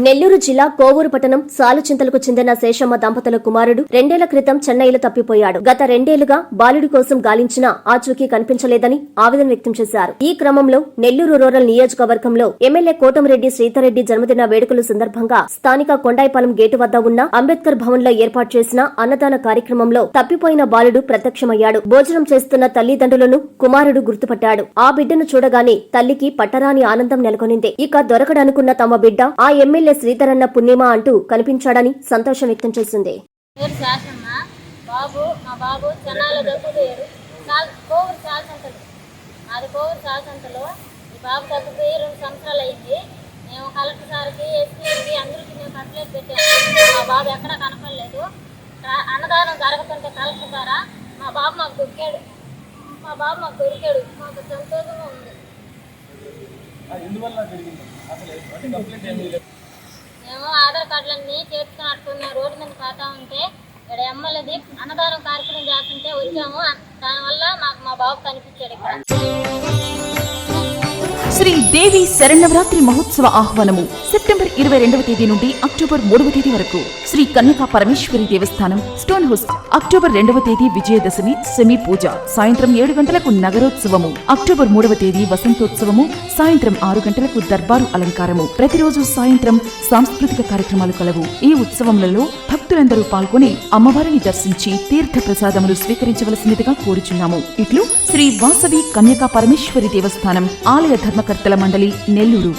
నెల్లూరు జిల్లా కోవూరు పట్టణం సాలుచింతలకు చెందిన శేషమ్మ దంపతుల కుమారుడు 2 ఏళ్ల క్రితం చెన్నైలో తప్పిపోయాడు. గత 2 ఏళ్లుగా బాలుడి కోసం గాలించినా ఆచూకీ కనిపించలేదని ఆవేదన వ్యక్తం చేశారు. ఈ క్రమంలో నెల్లూరు రూరల్ నియోజకవర్గంలో ఎమ్మెల్యే కోటమిరెడ్డి శ్రీధర్రెడ్డి జన్మదిన వేడుకల సందర్భంగా స్థానిక కొండాయిపాలెం గేటు వద్ద ఉన్న అంబేద్కర్ భవన్ లో ఏర్పాటు చేసిన అన్నదాన కార్యక్రమంలో తప్పిపోయిన బాలుడు ప్రత్యక్షమయ్యాడు. భోజనం చేస్తున్న తల్లిదండ్రులను కుమారుడు గుర్తుపట్టాడు. ఆ బిడ్డను చూడగానే తల్లికి పట్టరాని ఆనందం నెలకొనింది. ఇక దొరకడనుకున్న తమ బిడ్డ ఆ ఎమ్మెల్యే శ్రీధరన్న పుణ్యమా అంటూ కనిపించాడని సంతోషం వ్యక్తం చేసింది. మా బాబు చెన్నాలో దొరికిపోయారు. కోవూరు సాల్సంతలో ఈ బాబు తప్పిపోయి 2 సంవత్సరాలు అయింది. మేము కలెక్టర్ సార్కి ఎస్పీకి అందరికీ మేము కంప్లైంట్ పెట్టాము. మా బాబు ఎక్కడా కనపడలేదు. అన్నదానం జరుగుతుంటే కలెక్టర్ ద్వారా మా బాబు మాకు దొరికాడు. మాకు సంతోషంగా ఉంది. మేము ఆధార్ కార్డులన్నీ చేర్చుకున్నట్టున్నాం. రోడ్డు మీద పోతా ఉంటే ఇక్కడ ఎమ్మెల్యేది అన్నదానం కార్యక్రమం చేస్తుంటే వచ్చాము. దానివల్ల మాకు మా బాబు కనిపించాడు. ఇక్కడ శ్రీ దేవి శరణవరాత్రి మహోత్సవ ఆహ్వానము సెప్టెంబర్ 22వ తేదీ నుండి అక్టోబర్ 3వ తేదీ వరకు శ్రీ కన్యకా పరమేశ్వరి దేవస్థానం స్టోన్ హౌస్. అక్టోబర్ 2వ తేదీ విజయదశమి సెమీ పూజ సాయంత్రం 7 గంటలకు నగరోత్సవము. అక్టోబర్ 3వ తేదీ వసంతోత్సవము సాయంత్రం 6 గంటలకు దర్బారు అలంకారము. ప్రతిరోజు సాయంత్రం సాంస్కృతిక కార్యక్రమాలు కలవు. ఈ ఉత్సవములలో భక్తులందరూ పాల్గొని అమ్మవారిని దర్శించి తీర్థ ప్రసాదములు స్వీకరించవలసినదిగా కోరుచున్నాము. ఇట్లు శ్రీ వాసవి కన్యకా పరమేశ్వరి దేవస్థానం ఆలయ ధర్మకర్తల మండలి నెల్లూరు.